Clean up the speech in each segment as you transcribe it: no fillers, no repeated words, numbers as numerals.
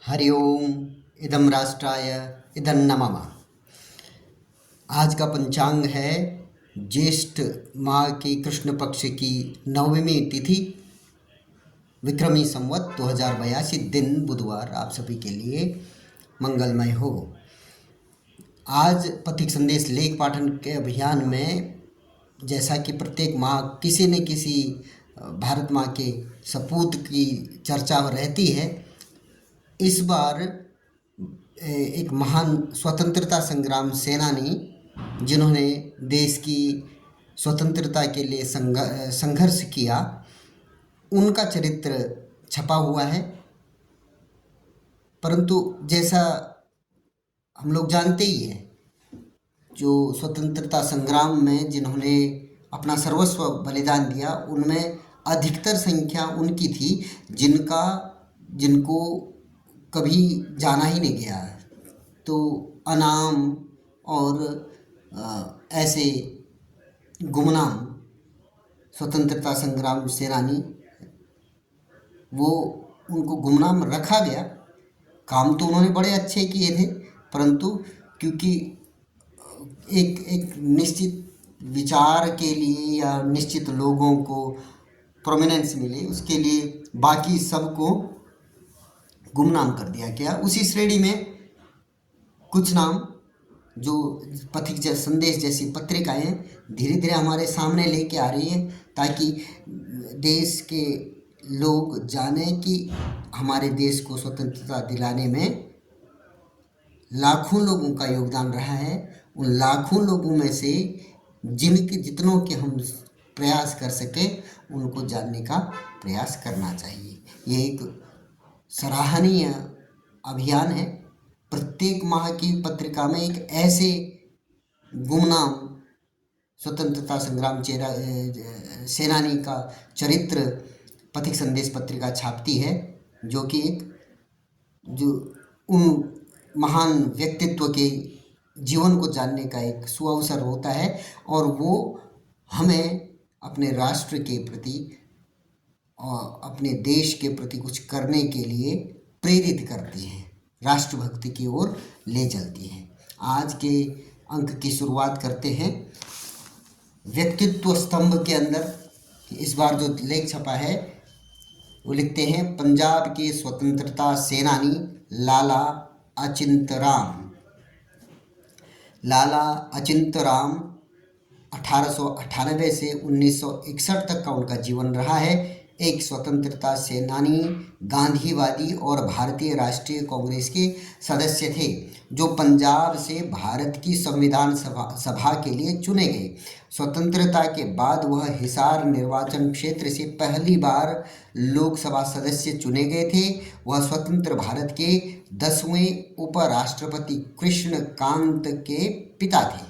हरि ओम। इदं राष्ट्राय इदं मम। आज का पंचांग है ज्येष्ठ माह की कृष्ण पक्ष की 9वीं तिथि, विक्रमी संवत 2082, दिन बुधवार आप सभी के लिए मंगलमय हो। आज पथिक संदेश लेख पाठन के अभियान में जैसा कि प्रत्येक माह किसी न किसी भारत माँ के सपूत की चर्चा रहती है, इस बार एक महान स्वतंत्रता संग्राम सेनानी जिन्होंने देश की स्वतंत्रता के लिए संघर्ष किया, उनका चरित्र छपा हुआ है। परंतु जैसा हम लोग जानते ही हैं, जो स्वतंत्रता संग्राम में जिन्होंने अपना सर्वस्व बलिदान दिया, उनमें अधिकतर संख्या उनकी थी जिनको कभी जाना ही नहीं गया। तो अनाम और ऐसे गुमनाम स्वतंत्रता संग्राम सेनानी, वो उनको गुमनाम रखा गया। काम तो उन्होंने बड़े अच्छे किए थे, परंतु क्योंकि एक निश्चित विचार के लिए या निश्चित लोगों को प्रोमिनेंस मिले, उसके लिए बाकी सबको गुमनाम कर दिया गया। उसी श्रेणी में कुछ नाम जो पथिक संदेश जैसी पत्रिकाएं धीरे धीरे हमारे सामने लेके आ रही हैं, ताकि देश के लोग जाने कि हमारे देश को स्वतंत्रता दिलाने में लाखों लोगों का योगदान रहा है। उन लाखों लोगों में से जितनों के हम प्रयास कर सके, उनको जानने का प्रयास करना चाहिए। ये एक सराहनीय अभियान है। प्रत्येक माह की पत्रिका में एक ऐसे गुमनाम स्वतंत्रता संग्राम सेनानी का चरित्र पथिक संदेश पत्रिका छापती है, जो कि जो उन महान व्यक्तित्व के जीवन को जानने का एक सुअवसर होता है, और वो हमें अपने राष्ट्र के प्रति और अपने देश के प्रति कुछ करने के लिए प्रेरित करती हैं, राष्ट्रभक्ति की ओर ले चलती हैं। आज के अंक की शुरुआत करते हैं व्यक्तित्व स्तंभ के अंदर। इस बार जो लेख छपा है वो लिखते हैं, पंजाब के स्वतंत्रता सेनानी लाला अचिंतराम। लाला अचिंतराम 1898 से 1961 तक का उनका जीवन रहा है। एक स्वतंत्रता सेनानी, गांधीवादी और भारतीय राष्ट्रीय कांग्रेस के सदस्य थे, जो पंजाब से भारत की संविधान सभा के लिए चुने गए। स्वतंत्रता के बाद वह हिसार निर्वाचन क्षेत्र से पहली बार लोकसभा सदस्य चुने गए थे। वह स्वतंत्र भारत के 10वें उपराष्ट्रपति कृष्णकांत के पिता थे।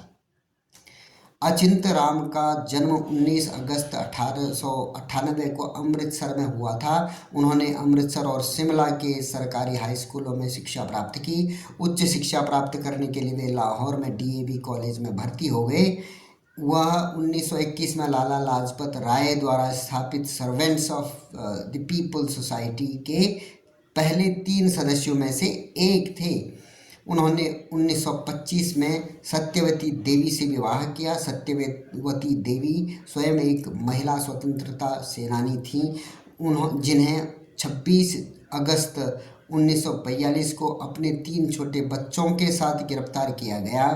अचिंतराम का जन्म 19 अगस्त 1898 को अमृतसर में हुआ था। उन्होंने अमृतसर और शिमला के सरकारी हाई स्कूलों में शिक्षा प्राप्त की। उच्च शिक्षा प्राप्त करने के लिए वे लाहौर में DAV कॉलेज में भर्ती हो गए। वह 1921 में लाला लाजपत राय द्वारा स्थापित servants of the people society के पहले 3 सदस्यों में से एक थे। उन्होंने 1925 में सत्यवती देवी से विवाह किया। सत्यवती देवी स्वयं एक महिला स्वतंत्रता सेनानी थीं, जिन्हें 26 अगस्त 1942 को अपने 3 छोटे बच्चों के साथ गिरफ्तार किया गया।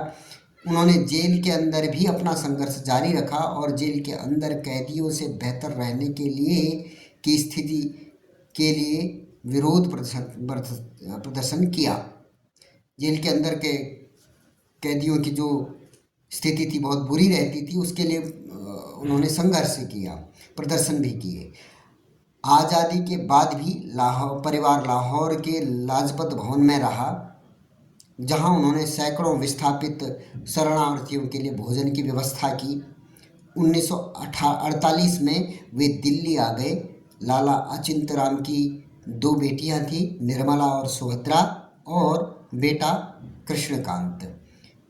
उन्होंने जेल के अंदर भी अपना संघर्ष जारी रखा और जेल के अंदर कैदियों से बेहतर रहने के लिए की स्थिति के लिए विरोध प्रदर्शन किया। जेल के अंदर के कैदियों की जो स्थिति थी बहुत बुरी रहती थी, उसके लिए उन्होंने संघर्ष किया, प्रदर्शन भी किए। आज़ादी के बाद भी परिवार लाहौर के लाजपत भवन में रहा, जहां उन्होंने सैकड़ों विस्थापित शरणार्थियों के लिए भोजन की व्यवस्था की। 1948 में वे दिल्ली आ गए। लाला अचिंतराम की 2 बेटियां थीं, निर्मला और सुभद्रा, और बेटा कृष्णकांत।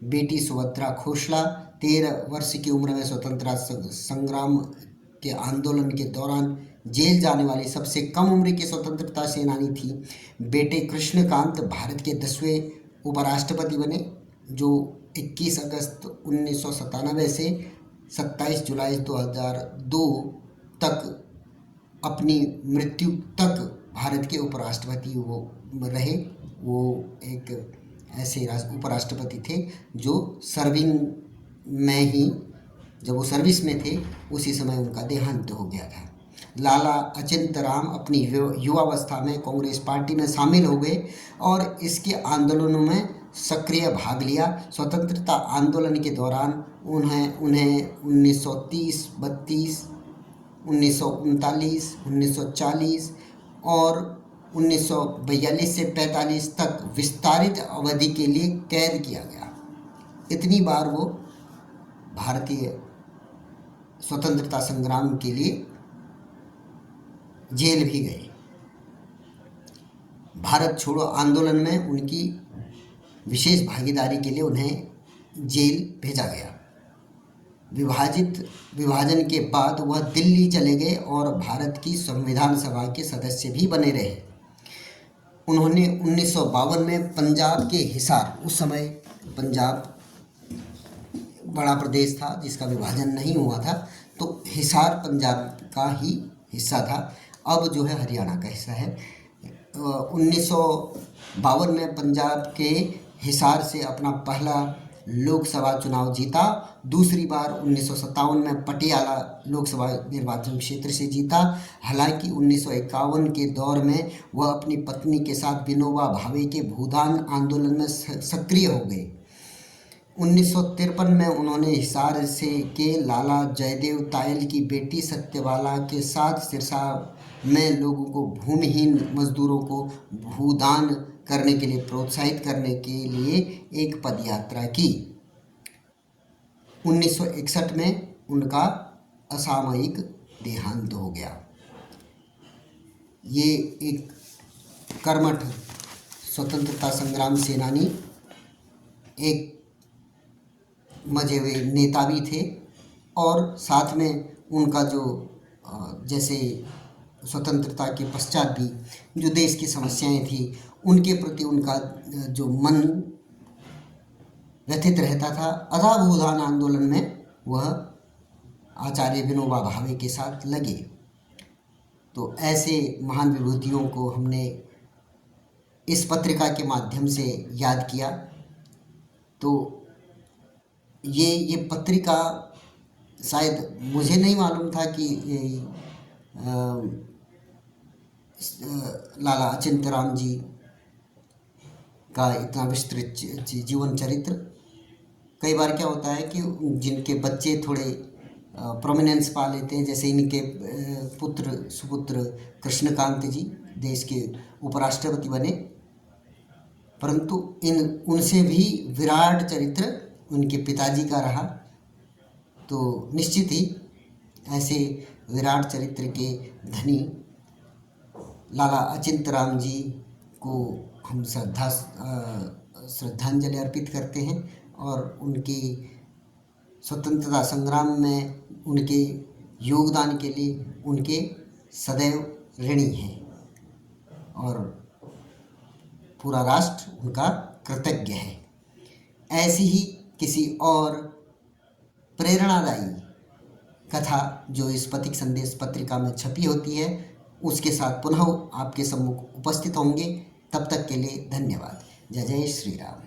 बेटी सुभद्रा खोसला 13 वर्ष की उम्र में स्वतंत्रता संग्राम के आंदोलन के दौरान जेल जाने वाली सबसे कम उम्र की स्वतंत्रता सेनानी थी। बेटे कृष्णकांत भारत के 10वें उपराष्ट्रपति बने, जो 21 अगस्त 1997 से 27 जुलाई 2002 तक अपनी मृत्यु तक भारत के उपराष्ट्रपति वो रहे। वो एक ऐसे उपराष्ट्रपति थे जो सर्विंग में ही, जब वो सर्विस में थे उसी समय उनका देहांत हो गया था। लाला अचिंतराम अपनी युवावस्था में कांग्रेस पार्टी में शामिल हो गए और इसके आंदोलनों में सक्रिय भाग लिया। स्वतंत्रता आंदोलन के दौरान उन्हें 1930, 32, 1939, 1940 और 1942 से 45 तक विस्तारित अवधि के लिए कैद किया गया। इतनी बार वो भारतीय स्वतंत्रता संग्राम के लिए जेल भी गए। भारत छोड़ो आंदोलन में उनकी विशेष भागीदारी के लिए उन्हें जेल भेजा गया। विभाजन के बाद वह दिल्ली चले गए और भारत की संविधान सभा के सदस्य भी बने रहे। उन्होंने 1952 में पंजाब के हिसार, उस समय पंजाब बड़ा प्रदेश था जिसका विभाजन नहीं हुआ था, तो हिसार पंजाब का ही हिस्सा था, अब जो है हरियाणा का हिस्सा है। 1952 में पंजाब के हिसार से अपना पहला लोकसभा चुनाव जीता। दूसरी बार 1957 में पटियाला लोकसभा निर्वाचन क्षेत्र से जीता। हालांकि 1951 के दौर में वह अपनी पत्नी के साथ विनोबा भावे के भूदान आंदोलन में सक्रिय हो गए। 1953 में उन्होंने हिसार से के लाला जयदेव तायल की बेटी सत्यबाला के साथ सिरसा में लोगों को, भूमिहीन मजदूरों को भूदान करने के लिए प्रोत्साहित करने के लिए एक पदयात्रा की। 1961 में उनका असामयिक देहांत हो गया। ये एक कर्मठ स्वतंत्रता संग्राम सेनानी, एक मजे हुए नेता भी थे और साथ में उनका जो जैसे स्वतंत्रता के पश्चात भी जो देश की समस्याएं थी उनके प्रति उनका जो मन व्यथित रहता था, अतः भूदान आंदोलन में वह आचार्य विनोबा भावे के साथ लगे। तो ऐसे महान विभूतियों को हमने इस पत्रिका के माध्यम से याद किया। तो ये पत्रिका शायद मुझे नहीं मालूम था कि लाला अचिंतराम जी का इतना विस्तृत जीवन चरित्र। कई बार क्या होता है कि जिनके बच्चे थोड़े प्रोमिनेंस पा लेते हैं, जैसे इनके पुत्र सुपुत्र कृष्णकांत जी देश के उपराष्ट्रपति बने, परंतु उनसे भी विराट चरित्र उनके पिताजी का रहा। तो निश्चित ही ऐसे विराट चरित्र के धनी लाला अचिंतराम जी को हम श्रद्धांजलि अर्पित करते हैं और उनकी स्वतंत्रता संग्राम में उनके योगदान के लिए उनके सदैव ऋणी हैं और पूरा राष्ट्र उनका कृतज्ञ है। ऐसी ही किसी और प्रेरणादायी कथा जो इस पथिक संदेश पत्रिका में छपी होती है उसके साथ पुनः आपके सम्मुख उपस्थित होंगे। तब तक के लिए धन्यवाद। जय जय श्री राम।